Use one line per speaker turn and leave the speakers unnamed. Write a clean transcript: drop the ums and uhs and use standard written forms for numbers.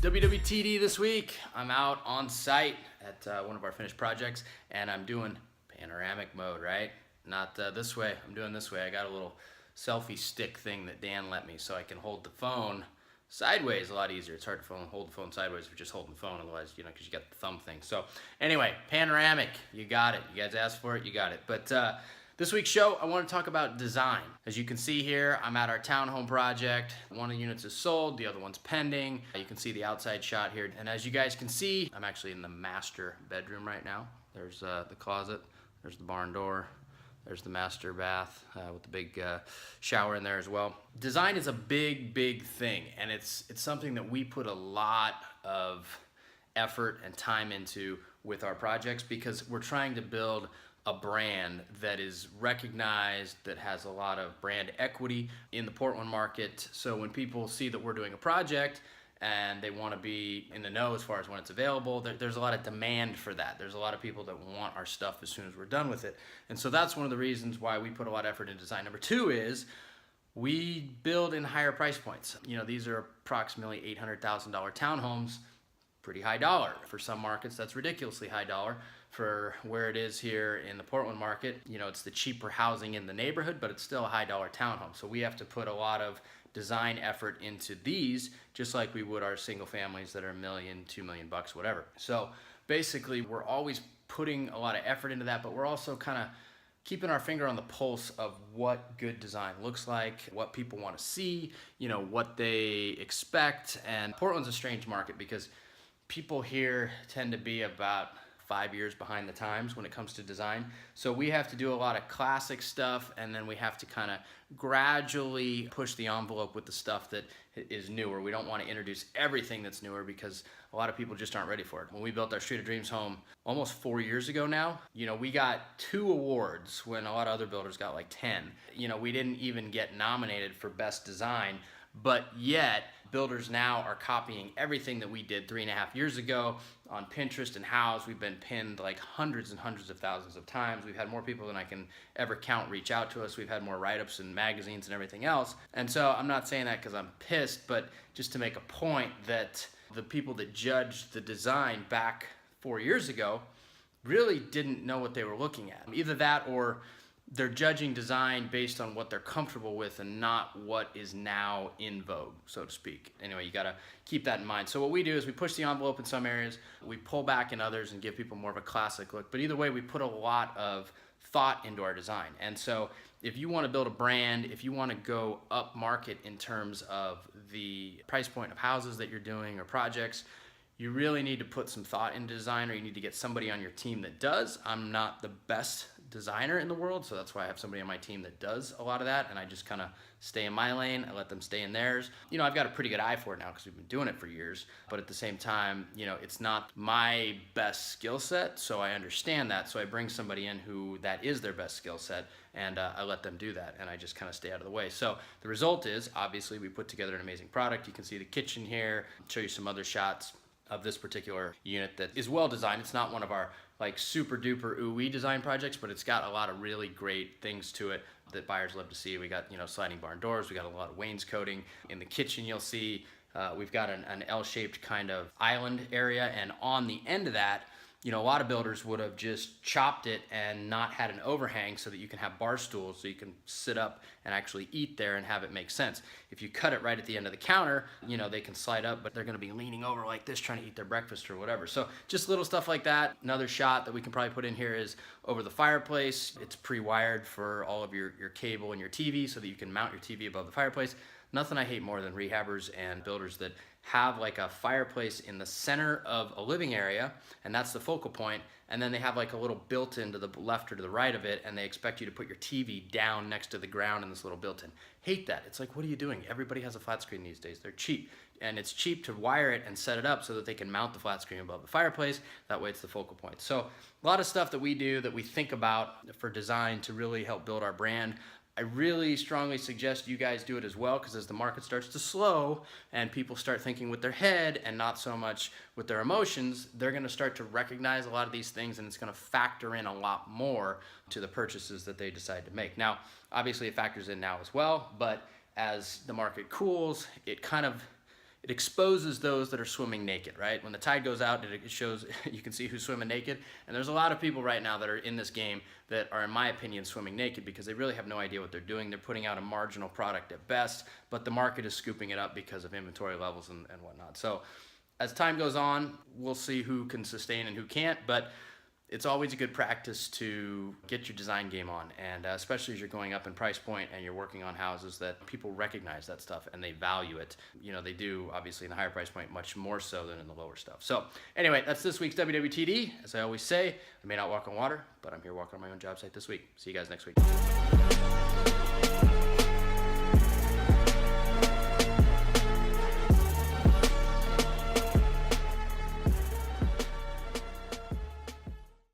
WWTD this week. I'm out on site at one of our finished projects, and I'm doing panoramic mode, right? Not this way. I'm doing this way. I got a little selfie stick thing that Dan let me, so I can hold the phone sideways a lot easier. It's hard to hold the phone sideways if you're just holding the phone, otherwise, you know, because you got the thumb thing. So anyway, panoramic, you got it. You guys asked for it, you got it. But this week's show, I want to talk about design. As you can see here, I'm at our townhome project. One of the units is sold, the other one's pending. You can see the outside shot here. And as you guys can see, I'm actually in the master bedroom right now. There's the closet, there's the barn door, there's the master bath with the big shower in there as well. Design is a big, big thing, and it's something that we put a lot of effort and time into with our projects because we're trying to build a brand that is recognized, that has a lot of brand equity in the Portland market. So when people see that we're doing a project and they want to be in the know as far as when it's available, there's a lot of demand for that. There's a lot of people that want our stuff as soon as we're done with it. And so that's one of the reasons why we put a lot of effort in design. Number two is we build in higher price points. You know, these are approximately $800,000 townhomes, pretty high dollar. For some markets, that's ridiculously high dollar. For where it is here in the Portland market, you know, it's the cheaper housing in the neighborhood, but it's still a high dollar townhome. So we have to put a lot of design effort into these, just like we would our single families that are $1 million, $2 million bucks, whatever. So basically, we're always putting a lot of effort into that, but we're also kind of keeping our finger on the pulse of what good design looks like, what people want to see, you know, what they expect. And Portland's a strange market because people here tend to be about 5 years behind the times when it comes to design. So we have to do a lot of classic stuff, and then we have to kind of gradually push the envelope with the stuff that is newer. We don't want to introduce everything that's newer because a lot of people just aren't ready for it. When we built our Street of Dreams home almost 4 years ago now, you know, we got 2 awards when a lot of other builders got like 10. You know, we didn't even get nominated for best design, but yet builders now are copying everything that we did 3.5 years ago on Pinterest and Houzz. We've been pinned like hundreds and hundreds of thousands of times. We've had more people than I can ever count reach out to us. We've had more write-ups in magazines and everything else. And so I'm not saying that because I'm pissed, but just to make a point that the people that judged the design back 4 years ago really didn't know what they were looking at. Either that or they're judging design based on what they're comfortable with and not what is now in vogue, so to speak. Anyway, you gotta keep that in mind. So what we do is we push the envelope in some areas, we pull back in others and give people more of a classic look. But either way, we put a lot of thought into our design. And so if you wanna build a brand, if you wanna go up market in terms of the price point of houses that you're doing or projects, you really need to put some thought into design, or you need to get somebody on your team that does. I'm not the best designer in the world, so that's why I have somebody on my team that does a lot of that, and I just kind of stay in my lane. I let them stay in theirs. You know, I've got a pretty good eye for it now because we've been doing it for years, but at the same time, you know, it's not my best skill set, so I understand that, so I bring somebody in who that is their best skill set, and I let them do that, and I just kind of stay out of the way. So the result is, obviously, we put together an amazing product. You can see the kitchen here. I'll show you some other shots of this particular unit that is well designed. It's not one of our like super duper ooey design projects, but it's got a lot of really great things to it that buyers love to see. We got, you know, sliding barn doors. We got a lot of wainscoting. In the kitchen, you'll see we've got an L-shaped kind of island area, and on the end of that, you know, a lot of builders would have just chopped it and not had an overhang so that you can have bar stools so you can sit up and actually eat there and have it make sense. If you cut it right at the end of the counter, you know, they can slide up, but they're gonna be leaning over like this trying to eat their breakfast or whatever. So just little stuff like that. Another shot that we can probably put in here is over the fireplace. It's pre-wired for all of your cable and your TV so that you can mount your TV above the fireplace. Nothing I hate more than rehabbers and builders that have like a fireplace in the center of a living area, and that's the focal point, and then they have like a little built-in to the left or to the right of it, and they expect you to put your TV down next to the ground in this little built-in. Hate that. It's like, what are you doing? Everybody has a flat screen these days. They're cheap, and it's cheap to wire it and set it up so that they can mount the flat screen above the fireplace. That way it's the focal point. So a lot of stuff that we do that we think about for design to really help build our brand. I really strongly suggest you guys do it as well, because as the market starts to slow and people start thinking with their head and not so much with their emotions, they're going to start to recognize a lot of these things, and it's going to factor in a lot more to the purchases that they decide to make. Now, obviously it factors in now as well, but as the market cools, it kind of it exposes those that are swimming naked, right? When the tide goes out, it shows, you can see who's swimming naked. And there's a lot of people right now that are in this game that are, in my opinion, swimming naked because they really have no idea what they're doing. They're putting out a marginal product at best, but the market is scooping it up because of inventory levels and whatnot. So as time goes on, we'll see who can sustain and who can't, but it's always a good practice to get your design game on, and especially as you're going up in price point and you're working on houses that people recognize that stuff and they value it. You know, they do obviously in the higher price point much more so than in the lower stuff. So anyway, that's this week's WWTD. As I always say, I may not walk on water, but I'm here walking on my own job site this week. See you guys next week.